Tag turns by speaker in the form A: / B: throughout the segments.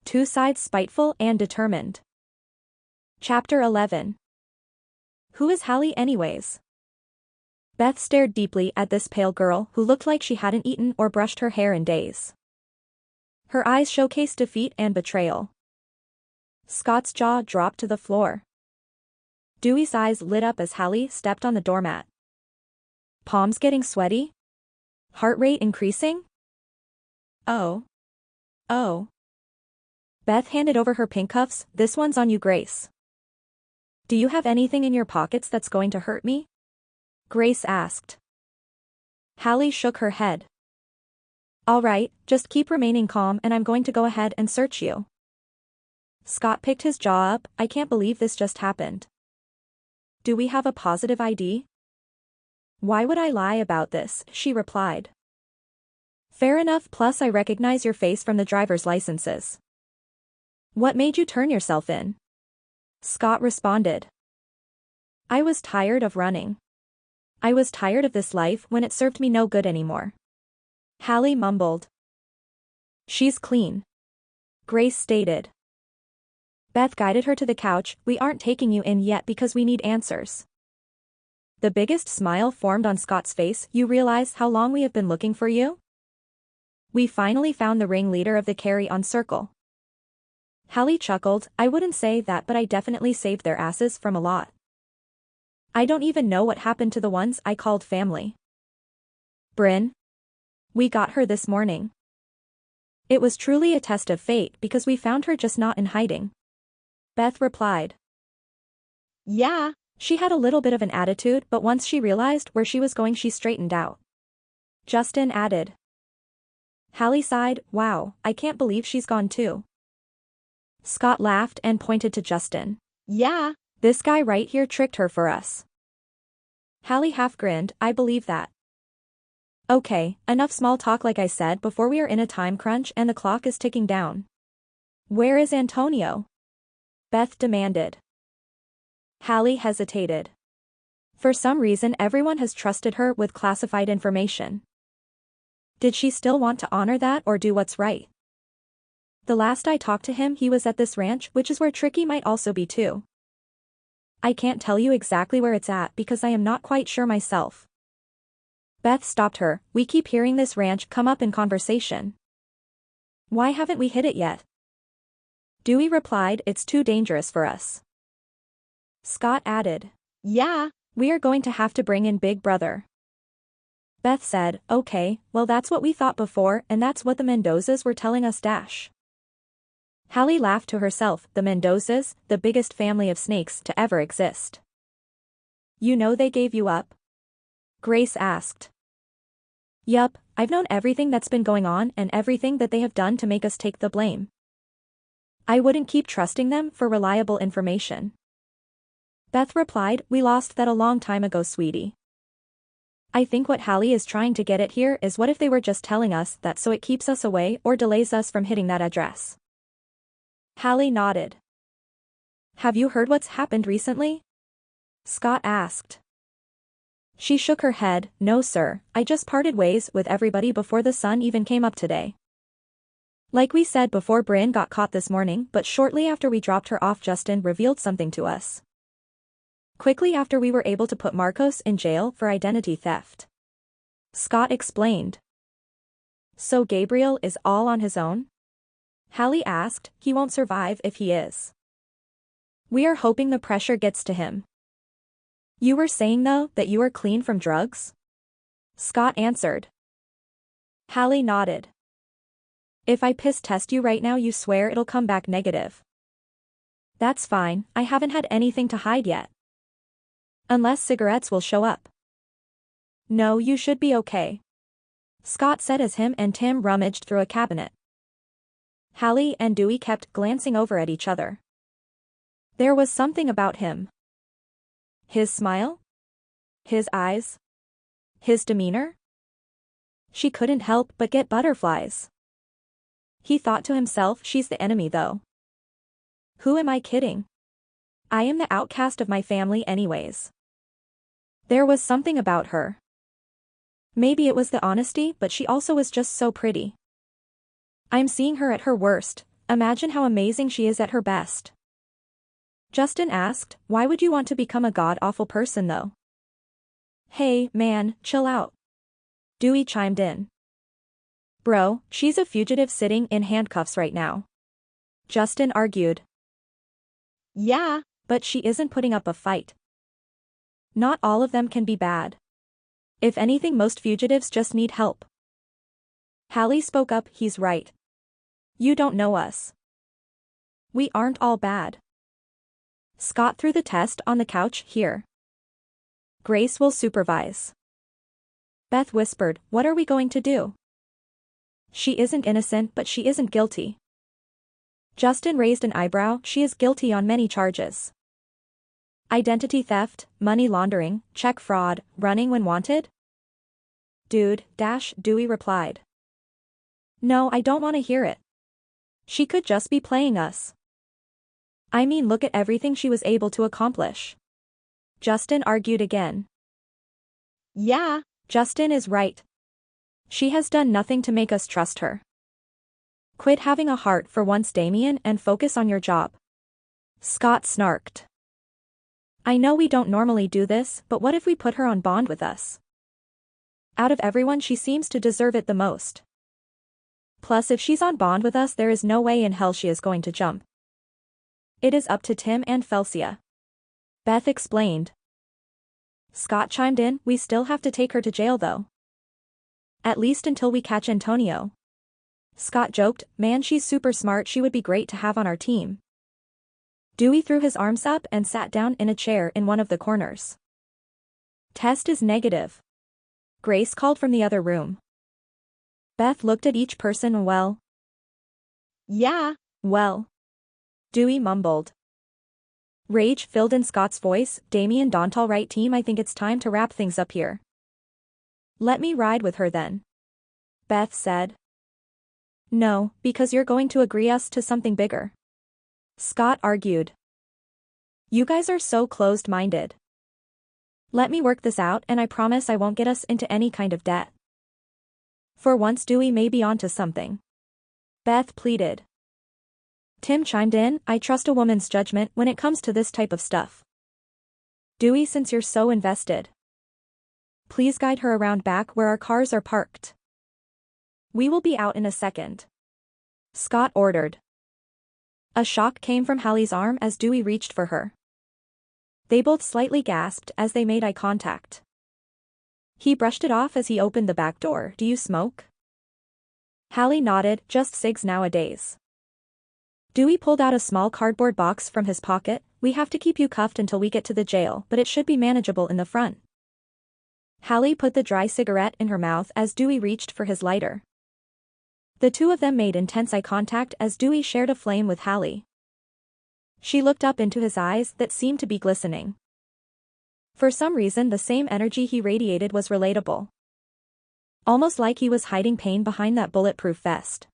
A: Two Sides Spiteful and Determined. Chapter 11. Who is Hallie anyways? Beth stared deeply at this pale girl who looked like she hadn't eaten or brushed her hair in days. Her eyes showcased defeat and betrayal. Scott's jaw dropped to the floor. Dewey's eyes lit up as Hallie stepped on the doormat. Palms getting sweaty? Heart rate increasing? Oh. Beth handed over her pink cuffs. This one's on you, Grace. Do you have anything in your pockets that's going to hurt me? Grace asked. Hallie shook her head. All right, just keep remaining calm and I'm going to go ahead and search you. Scott picked his jaw up. I can't believe this just happened. Do we have a positive ID? Why would I lie about this? She replied. Fair enough, plus I recognize your face from the driver's licenses. What made you turn yourself in? Scott responded. I was tired of running. I was tired of this life when it served me no good anymore. Hallie mumbled. She's clean. Grace stated. Beth guided her to the couch. We aren't taking you in yet because we need answers. The biggest smile formed on Scott's face. You realize how long we have been looking for you? We finally found the ringleader of the carry-on circle. Hallie chuckled. I wouldn't say that, but I definitely saved their asses from a lot. I don't even know what happened to the ones I called family. Bryn? We got her this morning. It was truly a test of fate because we found her just not in hiding. Beth replied.
B: Yeah.
A: She had a little bit of an attitude, but once she realized where she was going, she straightened out. Justin added. Hallie sighed. Wow, I can't believe she's gone too. Scott laughed and pointed to Justin.
B: Yeah.
A: This guy right here tricked her for us. Hallie half grinned. I believe that. Okay, enough small talk like I said before, we are in a time crunch and the clock is ticking down. Where is Antonio? Beth demanded. Hallie hesitated. For some reason everyone has trusted her with classified information. Did she still want to honor that or do what's right? The last I talked to him he was at this ranch, which is where Tricky might also be too. I can't tell you exactly where it's at because I am not quite sure myself. Beth stopped her. We keep hearing this ranch come up in conversation. Why haven't we hit it yet? Dewey replied, it's too dangerous for us. Scott added.
B: Yeah.
A: We are going to have to bring in Big Brother. Beth said, okay, well that's what we thought before and that's what the Mendozas were telling us dash. Hallie laughed to herself. The Mendozas, the biggest family of snakes to ever exist. You know they gave you up? Grace asked. Yup, I've known everything that's been going on and everything that they have done to make us take the blame. I wouldn't keep trusting them for reliable information. Beth replied, we lost that a long time ago, sweetie. I think what Hallie is trying to get at here is what if they were just telling us that so it keeps us away or delays us from hitting that address. Hallie nodded. Have you heard what's happened recently? Scott asked. She shook her head. No sir, I just parted ways with everybody before the sun even came up today. Like we said before, Bryn got caught this morning, but shortly after we dropped her off Justin revealed something to us. Quickly after we were able to put Marcos in jail for identity theft. Scott explained. So Gabriel is all on his own? Hallie asked. He won't survive if he is. We are hoping the pressure gets to him. You were saying though that you are clean from drugs? Scott answered. Hallie nodded. If I piss test you right now you swear it'll come back negative. That's fine, I haven't had anything to hide yet. Unless cigarettes will show up. No, you should be okay. Scott said as him and Tim rummaged through a cabinet. Hallie and Dewey kept glancing over at each other. There was something about him. His smile? His eyes? His demeanor? She couldn't help but get butterflies. He thought to himself, she's the enemy though. Who am I kidding? I am the outcast of my family anyways. There was something about her. Maybe it was the honesty, but she also was just so pretty. I'm seeing her at her worst, Imagine how amazing she is at her best. Justin asked, why would you want to become a god-awful person though? Hey, man, chill out. Dewey chimed in. Bro, she's a fugitive sitting in handcuffs right now. Justin argued.
B: Yeah,
A: But she isn't putting up a fight. Not all of them can be bad. If anything, most fugitives just need help. Hallie spoke up, he's right. You don't know us. We aren't all bad. Scott threw the test on the couch, here. Grace will supervise. Beth whispered, what are we going to do? She isn't innocent, but she isn't guilty. Justin raised an eyebrow, she is guilty on many charges. Identity theft, money laundering, check fraud, running when wanted? Dude, Dewey replied. No, I don't want to hear it. She could just be playing us. I mean, look at everything she was able to accomplish. Justin argued again.
B: Yeah,
A: Justin is right. She has done nothing to make us trust her. Quit having a heart for once, Damien, and focus on your job. Scott snarked. I know we don't normally do this, but what if we put her on bond with us? Out of everyone, she seems to deserve it the most. Plus, if she's on bond with us, there is no way in hell she is going to jump. It is up to Tim and Felcia. Beth explained. Scott chimed in, we still have to take her to jail though. At least until we catch Antonio. Scott joked, man, she's super smart, she would be great to have on our team. Dewey threw his arms up and sat down in a chair in one of the corners. Test is negative. Grace called from the other room. Beth looked at each person, well. Dewey mumbled. Rage filled in Scott's voice, Damien Dontal right team, I think it's time to wrap things up here. Let me ride with her then. Beth said. No, because you're going to agree us to something bigger. Scott argued. You guys are so closed-minded. Let me work this out and I promise I won't get us into any kind of debt. For once Dewey may be onto something. Beth pleaded. Tim chimed in, I trust a woman's judgment when it comes to this type of stuff. Dewey, since you're so invested. Please guide her around back where our cars are parked. We will be out in a second. Scott ordered. A shock came from Hallie's arm as Dewey reached for her. They both slightly gasped as they made eye contact. He brushed it off as he opened the back door. Do you smoke? Hallie nodded, just cigs nowadays. Dewey pulled out a small cardboard box from his pocket, we have to keep you cuffed until we get to the jail, but it should be manageable in the front. Hallie put the dry cigarette in her mouth as Dewey reached for his lighter. The two of them made intense eye contact as Dewey shared a flame with Hallie. She looked up into his eyes that seemed to be glistening. For some reason the same energy he radiated was relatable. Almost like he was hiding pain behind that bulletproof vest.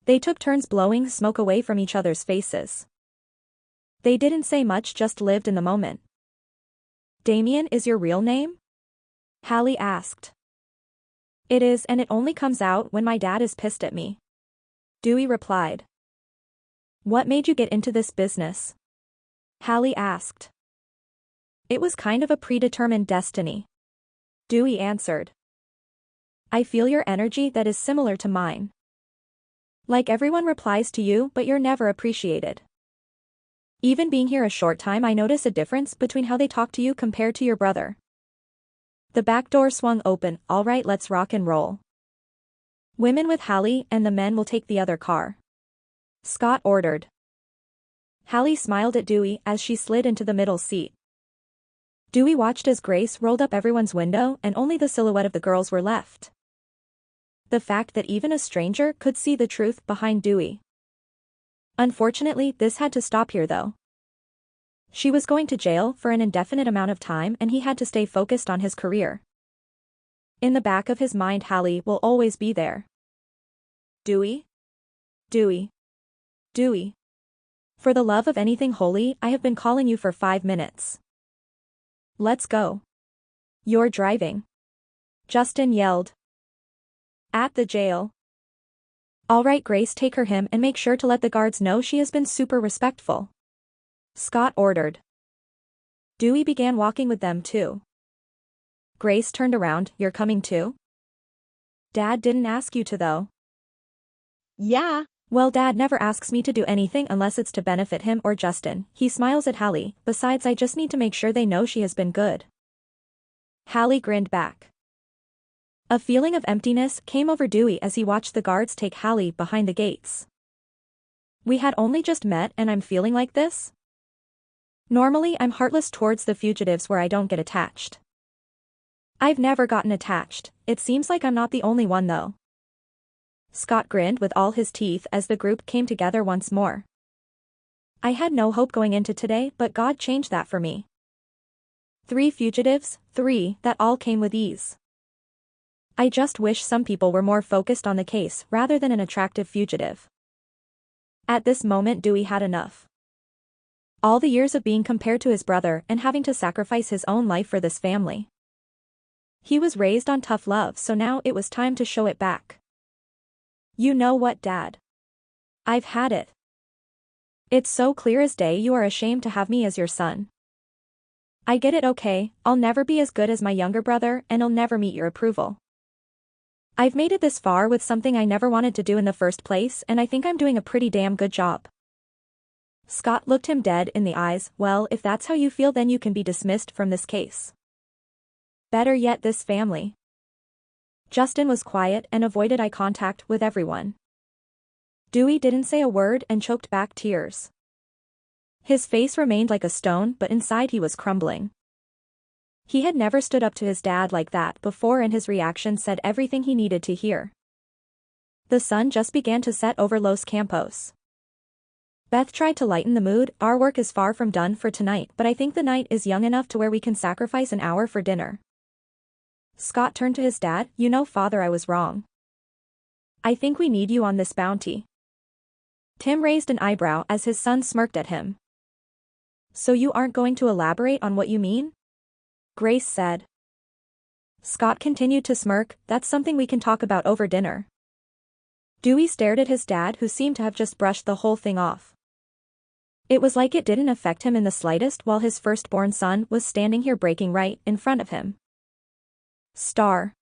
A: They took turns blowing smoke away from each other's faces. They didn't say much, just lived in the moment. Damien is your real name? Hallie asked. It is, and it only comes out when my dad is pissed at me. Dewey replied. What made you get into this business? Hallie asked. It was kind of a predetermined destiny. Dewey answered. I feel your energy that is similar to mine. Like everyone replies to you, but you're never appreciated. Even being here a short time, I notice a difference between how they talk to you compared to your brother. The back door swung open, all right, let's rock and roll. Women with Hallie and the men will take the other car. Scott ordered. Hallie smiled at Dewey as she slid into the middle seat. Dewey watched as Grace rolled up everyone's window and only the silhouette of the girls were left. The fact that even a stranger could see the truth behind Dewey. Unfortunately, this had to stop here though. She was going to jail for an indefinite amount of time and he had to stay focused on his career. In the back of his mind, Hallie will always be there. Dewey? Dewey. Dewey. For the love of anything holy, I have been calling you for 5 minutes. Let's go. You're driving. Justin yelled. At the jail. Alright Grace, take her him and make sure to let the guards know she has been super respectful. Scott ordered. Dewey began walking with them too. Grace turned around, you're coming too? Dad didn't ask you to though.
B: Yeah.
A: Well, Dad never asks me to do anything unless it's to benefit him or Justin. He smiles at Hallie, besides I just need to make sure they know she has been good. Hallie grinned back. A feeling of emptiness came over Dewey as he watched the guards take Hallie behind the gates. We had only just met and I'm feeling like this? Normally I'm heartless towards the fugitives where I don't get attached. I've never gotten attached, it seems like I'm not the only one though. Scott grinned with all his teeth as the group came together once more. I had no hope going into today, but God changed that for me. 3 fugitives, 3, that all came with ease. I just wish some people were more focused on the case rather than an attractive fugitive. At this moment Dewey had enough. All the years of being compared to his brother and having to sacrifice his own life for this family. He was raised on tough love, so now it was time to show it back. You know what, Dad? I've had it. It's so clear as day you are ashamed to have me as your son. I get it, okay, I'll never be as good as my younger brother and I'll never meet your approval. I've made it this far with something I never wanted to do in the first place and I think I'm doing a pretty damn good job. Scott looked him dead in the eyes. Well, if that's how you feel then you can be dismissed from this case. Better yet, this family. Justin was quiet and avoided eye contact with everyone. Dewey didn't say a word and choked back tears. His face remained like a stone, but inside he was crumbling. He had never stood up to his dad like that before and his reaction said everything he needed to hear. The sun just began to set over Los Campos. Beth tried to lighten the mood. Our work is far from done for tonight, but I think the night is young enough to where we can sacrifice an hour for dinner. Scott turned to his dad. You know, Father, I was wrong. I think we need you on this bounty. Tim raised an eyebrow as his son smirked at him. So you aren't going to elaborate on what you mean? Grace said. Scott continued to smirk. That's something we can talk about over dinner. Dewey stared at his dad, who seemed to have just brushed the whole thing off. It was like it didn't affect him in the slightest while his firstborn son was standing here breaking right in front of him. Star.